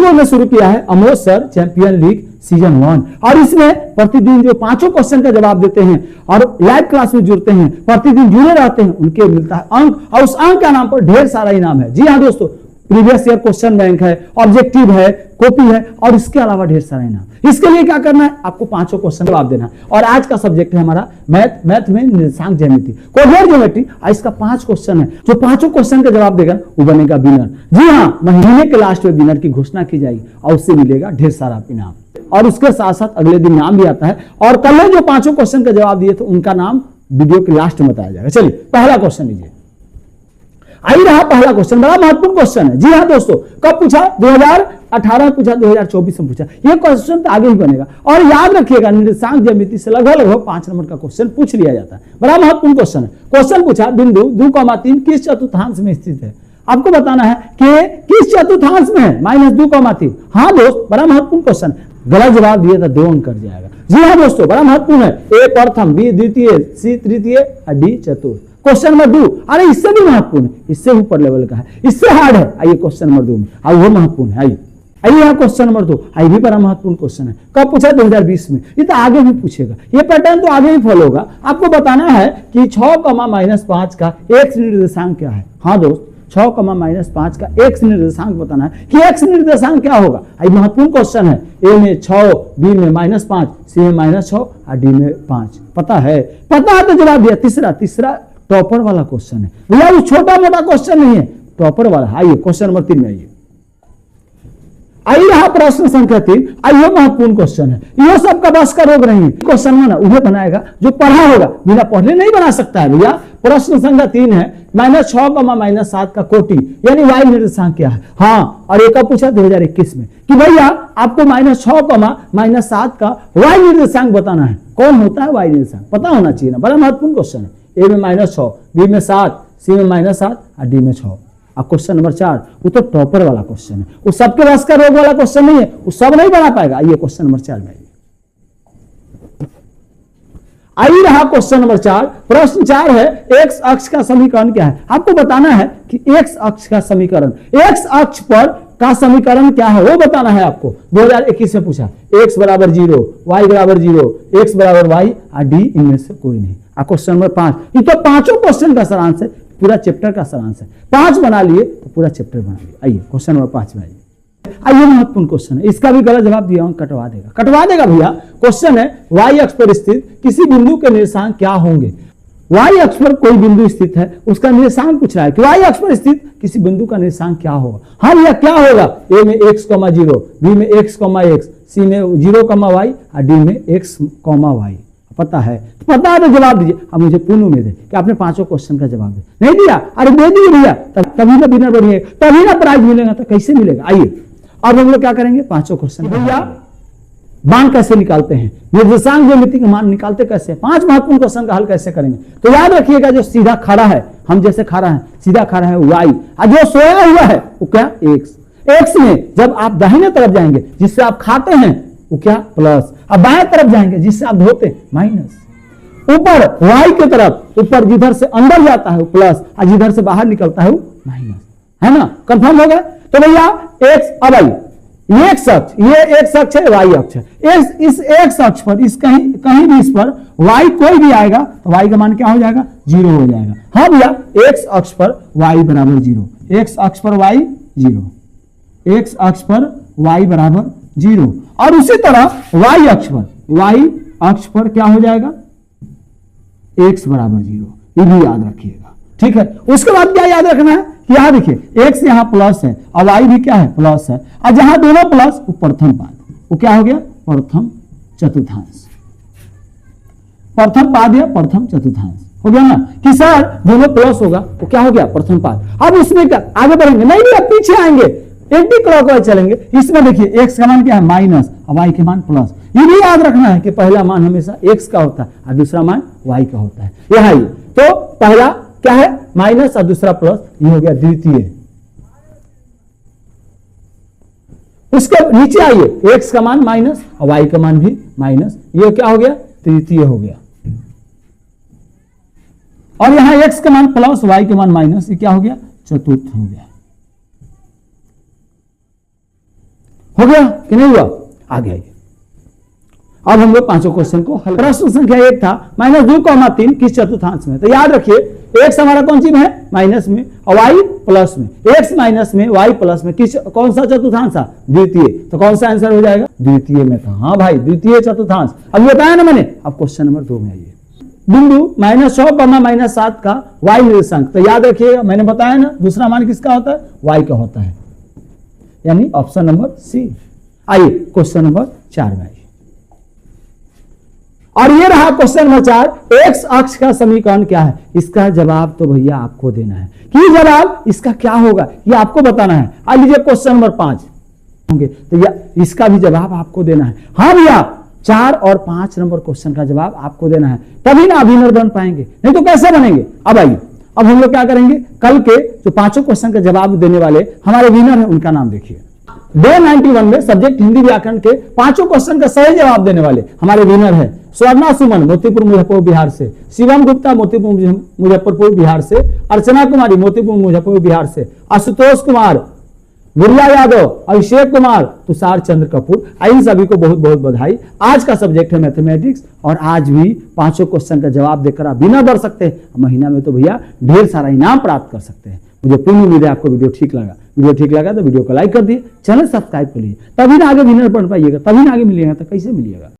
School में शुरू किया है Amod sir champion league season 1, और इसमें प्रतिदिन जो 5 क्वेश्चन का जवाब देते हैं और लाइव क्लास में जुड़ते हैं, प्रतिदिन जुड़े रहते हैं, उनके मिलता है अंक, और उस अंक के नाम पर ढेर सारा इनाम है। जी हाँ दोस्तों, प्रीवियस ईयर क्वेश्चन बैंक है, ऑब्जेक्टिव है, कॉपी है, और इसके अलावा ढेर सारा इनाम। इसके लिए क्या करना है, आपको 5 क्वेश्चन जवाब देना है। और आज का सब्जेक्ट है हमारा मैथ में निर्देशांक ज्यामिति, कोऑर्डिनेट ज्योमेट्री। इसका 5 क्वेश्चन है, जो 5 क्वेश्चन का जवाब देगा वो बनेगा विनर। जी हाँ, महीने के लास्ट में विनर की घोषणा की जाएगी और उससे मिलेगा ढेर सारा इनाम, और उसके साथ साथ अगले दिन नाम भी आता है। और कल जो 5 क्वेश्चन का जवाब दिए थे उनका नाम वीडियो के लास्ट में बताया जाएगा। चलिए पहला क्वेश्चन लीजिए। आई रहा पहला क्वेश्चन, बड़ा महत्वपूर्ण क्वेश्चन है। जी हाँ दोस्तों, कब पूछा, 2018 पूछा, 2024 में पूछा। यह क्वेश्चन तो आगे ही बनेगा, और याद रखिएगा निर्देशांक ज्यामिति से लगभग 5 नंबर का क्वेश्चन पूछ लिया जाता है। बड़ा महत्वपूर्ण क्वेश्चन है। क्वेश्चन पूछा, बिंदु 2,3 किस चतुर्थांश में स्थित है। आपको बताना है कि किस चतुर्थांश में है, -2,3। हाँ दोस्त, बड़ा महत्वपूर्ण क्वेश्चन है। गलत जवाब दिए तो 2 अंक कट जाएगा। जी हाँ दोस्तों, बड़ा महत्वपूर्ण है। ए प्रथम, बी द्वितीय, सी तृतीय और डी चतुर्थ। क्वेश्चन नंबर 2, अरे इससे भी महत्वपूर्ण है, इससे ऊपर लेवल का है, इससे हार्ड है। आइए क्वेश्चन नंबर 2 में, और वो महत्वपूर्ण है। आइए यहाँ क्वेश्चन नंबर 2, आइए भी बड़ा महत्वपूर्ण क्वेश्चन है। कब पूछा, 2020 में। ये तो आगे भी पूछेगा, ये पैटर्न तो आगे ही फॉलो होगा। आपको बताना है कि 6,-5 का एक्स निर्देशांक क्या है। हाँ दोस्त, 6,-5 का एक्स निर्देशांक बताना है कि एक्स निर्देशांक क्या होगा। ये महत्वपूर्ण क्वेश्चन है। ए में 6, बी में -5, सी में -6 और डी में 5। पता है तो जवाब दिया। तीसरा टॉपर वाला क्वेश्चन है भैया, वो छोटा मोटा क्वेश्चन नहीं है, टॉपर वाला। आइए क्वेश्चन नंबर 3 में आइए रहा प्रश्न संख्या 3। आइए महत्वपूर्ण क्वेश्चन है, यह सबका बस का रोग नहीं है। क्वेश्चन में ना उन्हें बनाएगा जो पढ़ा होगा, बिना पढ़े नहीं बना सकता है भैया। प्रश्न संख्या 3 है, -6,-7 का कोटि यानी वाई निर्देशांक क्या है। हाँ, और एक पूछा 2021 में कि भैया आपको -6,-7 का वाई निर्देशांक बताना है। कौन होता है वाई निर्देशांक, पता होना चाहिए ना। बड़ा महत्वपूर्ण क्वेश्चन है। ए में -6, बी में 7, सी में -7 और डी में 6। अब क्वेश्चन नंबर 4, वो तो टॉपर वाला क्वेश्चन है, वो सबके बस का रोग वाला क्वेश्चन नहीं है, वो सब नहीं बना पाएगा। आइए क्वेश्चन नंबर 4 में आइए रहा क्वेश्चन नंबर 4। प्रश्न 4 है, एक्स अक्ष का समीकरण क्या है। आपको बताना है कि एक्स अक्ष का समीकरण, एक्स अक्ष पर का समीकरण क्या है वो बताना है आपको। 2021 में पूछा, x = 0, y = 0, x = y और d इनमें से कोई नहीं। क्वेश्चन नंबर 5, ये तो 5 क्वेश्चन का सारांश है, पूरा चैप्टर का सारांश है। 5 बना लिए तो पूरा चैप्टर बना लिए। आइए क्वेश्चन नंबर 5 में आइए महत्वपूर्ण क्वेश्चन है, इसका भी गलत जवाब दिया कटवा देगा भैया। क्वेश्चन है, y अक्ष पर स्थित किसी बिंदु के निर्देशांक क्या होंगे। y अक्ष पर कोई बिंदु स्थित है, उसका निर्देशांक पूछ रहा है कि y अक्ष पर स्थित किसी बिंदु का निर्देशांक क्या होगा। हाँ भैया, क्या होगा, a में x, 0, b में x, x, c में 0, y और d में x, y। पता है तो जवाब दीजिए। अब मुझे पूर्ण उम्मीद है कि आपने 5 क्वेश्चन का जवाब नहीं दिया। अरे दे दिए भैया, तभी ना विनर बढ़िए, तभी ना प्राइज मिलेगा। तो कैसे मिलेगा। आइए अब हम लोग क्या करेंगे, 5 क्वेश्चन। भैया मान कैसे निकालते हैं, निर्देशांक ज्यामिति के मान निकालते कैसे, 5 महत्वपूर्ण क्वेश्चन का हल कैसे करेंगे। तो याद रखिएगा, जो सीधा खड़ा है, हम जैसे खड़ा है, सीधा खड़ा है वाई, और जो सोया हुआ है वो क्या, एक्स में जब आप दाहिने तरफ जाएंगे जिससे आप खाते हैं वो क्या, प्लस। अब बाएं तरफ जाएंगे जिससे आप धोते हैं, माइनस। ऊपर वाई की तरफ, ऊपर जिधर से अंदर जाता है वो प्लस, और जिधर से बाहर निकलता है वो माइनस, है ना। कंफर्म हो गया। तो भैया एक्स, अब आइए ये एक्स अक्ष, ये एक्स अक्ष है, वाई अक्ष है। इस एक्स अक्ष पर, इस कहीं भी इस पर वाई कोई भी आएगा तो वाई का मान क्या हो जाएगा, 0 हो जाएगा। हाँ भैया, एक्स अक्ष पर वाई = 0, एक्स अक्ष पर वाई 0, एक्स अक्ष पर वाई = 0। और उसी तरह वाई अक्ष पर क्या हो जाएगा, x = 0। ये भी याद रखिएगा, ठीक है। उसके बाद क्या याद रखना है कि यहां देखिए x यहाँ प्लस है और y भी क्या है, प्लस है। और जहां दोनों प्लस, वो प्रथम पाद, वो क्या हो गया, प्रथम चतुर्थांश। प्रथम पाद या प्रथम चतुर्थांश हो गया ना, कि सर दोनों प्लस होगा, वो क्या हो गया, प्रथम पाद। अब इसमें क्या आगे बढ़ेंगे, नहीं भैया पीछे आएंगे, एंटी क्लॉकवाइज चलेंगे। इसमें देखिए x का मान क्या है, माइनस, और y के मान प्लस। ये भी याद रखना है कि पहला मान हमेशा x का होता है और दूसरा मान y का होता है। यह तो पहला क्या है, माइनस, और दूसरा प्लस, ये हो गया द्वितीय। उसके नीचे आइए, x का मान माइनस और y का मान भी माइनस, ये क्या हो गया, तृतीय हो गया। और यहां x का मान प्लस, y के मान माइनस, ये क्या हो गया, चतुर्थ हो गया। हो गया कि नहीं हुआ? आगे आइए, अब हम लोग पांचों क्वेश्चन को हल। प्रश्न संख्या 1 था -2, 3 किस चतुर्थांश में? तो याद रखिए x हमारा कौन सी में है? माइनस में, और y प्लस में। x माइनस में, y प्लस में, किस कौन सा चतुर्थांश था? द्वितीय। तो कौन सा आंसर हो जाएगा? द्वितीय में था। हाँ भाई, द्वितीय चतुर्थांश। अब बताया ना मैंने। अब क्वेश्चन नंबर 2 में आइए। बिंदु -100, -7 का y निर्देशांक। तो याद रखिएगा, मैंने बताया ना, दूसरा मान किसका होता है? y का होता है, यानी ऑप्शन नंबर सी। आइए क्वेश्चन नंबर 4 में आइए, और ये रहा क्वेश्चन नंबर 4। एक्स अक्ष का समीकरण क्या है? इसका जवाब तो भैया आपको देना है कि जवाब इसका क्या होगा, ये आपको बताना है। आ लीजिए क्वेश्चन नंबर 5 होंगे, तो इसका भी जवाब आपको देना है। हाँ भैया, 4 और 5 नंबर क्वेश्चन का जवाब आपको देना है, तभी ना विनर बन पाएंगे, नहीं तो कैसे बनेंगे? अब आइए, अब हम लोग क्या करेंगे, कल के जो पांचों क्वेश्चन का जवाब देने वाले हमारे विनर हैं, उनका नाम देखिए। डे 91 में सब्जेक्ट हिंदी व्याकरण के पांचों क्वेश्चन का सही जवाब देने वाले हमारे विनर है स्वर्णा सुमन मोतीपुर मुजफ्फरपुर बिहार से, शिवम गुप्ता मोतीपुर मुजफ्फरपुर बिहार से, अर्चना कुमारी मोतीपुर मुजफ्फरपुर बिहार से, आशुतोष कुमार, गुड़िया यादव, अभिषेक कुमार, तुषार चंद्र कपूर। इन सभी को बहुत बहुत बधाई। आज का सब्जेक्ट है मैथमेटिक्स, और आज भी पांचों क्वेश्चन का जवाब देकर आप विनर बन सकते हैं। महीना में तो भैया ढेर सारा इनाम प्राप्त कर सकते हैं। मुझे पूर्ण उम्मीद है आपको वीडियो ठीक लगा। वीडियो ठीक लगा तो वीडियो को लाइक कर दिए, चैनल सब्सक्राइब कर लीजिए, तभी ना आगे विनर बन पाइएगा, तभी ना आगे मिलिएगा। तो कैसे मिलिएगा?